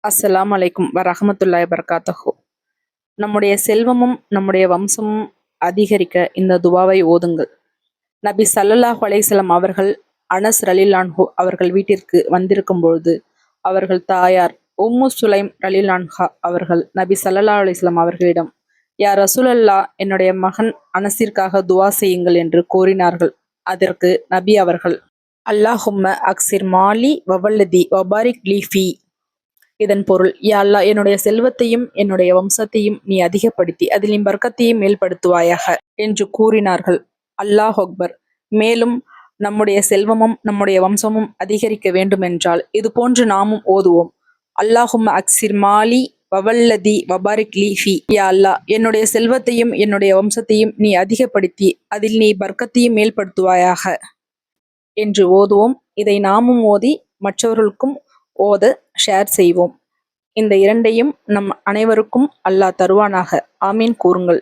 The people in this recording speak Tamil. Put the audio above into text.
அஸ்ஸலாமு அலைக்கும் வரஹ்மத்துல்லாஹி வபரகாத்துஹு. நம்முடைய செல்வமும் நம்முடைய வம்சமும் அதிகரிக்க இந்த துவாவை ஓதுங்கள். நபி ஸல்லல்லாஹு அலைஹி வஸல்லம் அவர்கள் அனஸ் ரலியல்லாஹு அவர்கள் வீட்டிற்கு வந்திருக்கும் பொழுது அவர்கள் தாயார் உம்மு சுலைம் ரலியல்லாஹா அவர்கள் நபி ஸல்லல்லாஹு அலைஹி வஸல்லம் அவர்களிடம், யா ரசூலல்லாஹ், என்னுடைய மகன் அனஸிற்காக துவா செய்யுங்கள் என்று கோரினார்கள். அதற்கு நபி அவர்கள், அல்லாஹும்ம அக்ஸிர் மாலி வவல்லதி வபாரிக் லீ ஃபீ, இதன் பொருள், யா அல்லாஹ், என்னுடைய செல்வத்தையும் என்னுடைய வம்சத்தையும் நீ அதிகப்படுத்தி அதில் நீ பர்க்கத்தையும் மேல்படுத்துவாயாக என்று கூறினார்கள். அல்லாஹ் அக்பர். மேலும் நம்முடைய செல்வமும் நம்முடைய வம்சமும் அதிகரிக்க வேண்டுமென்றால் இது போன்று நாமும் ஓதுவோம். அல்லாஹும்ம அக்ஸிர் மாலி வவல்லதி வபாரிக் லீ ஃபீ, யா அல்லாஹ், என்னுடைய செல்வத்தையும் என்னுடைய வம்சத்தையும் நீ அதிகப்படுத்தி அதில் நீ பர்க்கத்தையும் மேல்படுத்துவாயாக என்று ஓதுவோம். இதை நாமும் ஓதி மற்றவர்களுக்கும் ஓத ஷேர் செய்வோம். இந்த இரண்டையும் நம் அனைவருக்கும் அல்லாஹ் தருவானாக. ஆமீன் கூறுங்கள்.